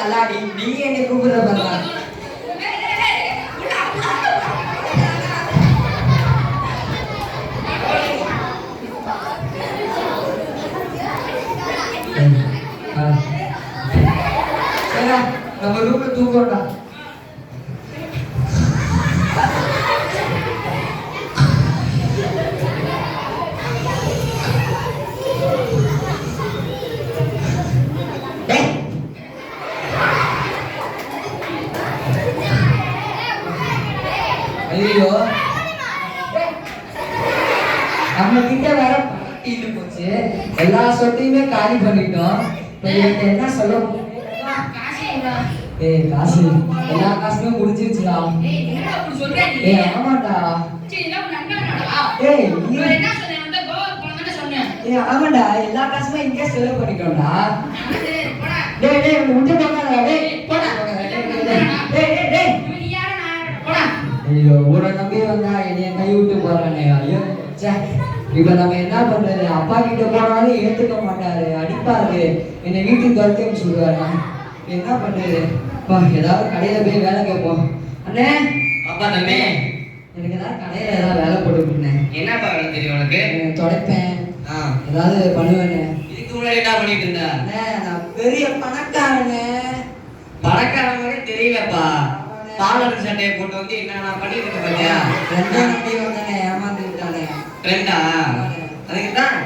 தள்ளாடி நீ என்னை கூப்பிடுற பாருங்க. நம்ம ரூம்ல தூக்கோட்டா. ஐயோ நம்ம கிட்ட வேற பாட்டிட்டு போச்சு. எல்லா சொத்தையுமே காலி பண்ணிட்டோம். என்ன சொல்ல காசு எல்லா காசுமே முடிஞ்சிருச்சுடா. ஆமாண்டா. ஆமாண்டா எல்லா காசுமே இங்கே செலவு பண்ணிட்டோம்டா. ஐயோ ஒரு நம்பி வந்தா என்னைய கை விட்டு போறானே. ஐயோ இப்ப நம்ம என்ன பண்றது? அப்பா கிட்ட போனாலும் ஏத்துக்க மாட்டாரு, அடிப்பாரு, என்னை வீட்டுக்கு துரத்தி சொல்லுவாரு. என்ன பண்றது? ஏதாவது கடையில போய் வேலை கேட்போம். அண்ணே அப்பா தம்பி எனக்கு ஏதாவது கடையில ஏதாவது வேலை போட்டுருக்கேன். என்னப்பா வேலை தெரியும் உனக்கு? துடைப்பேன், ஏதாவது பண்ணுவேன்னு. இதுக்கு முன்னாடி என்ன பண்ணிட்டு இருந்த? நான் பெரிய பணக்காரனே. பணக்காரன் மாதிரி தெரியலப்பா. பாலர் சட்டையை போட்டு வந்து என்ன நான் பண்ணிட்டு இருக்கேன் பாத்தியா? ரெண்டா நம்பி வந்தானே, ஏமாந்து விட்டானே. ரெண்டா? அதுக்குதான்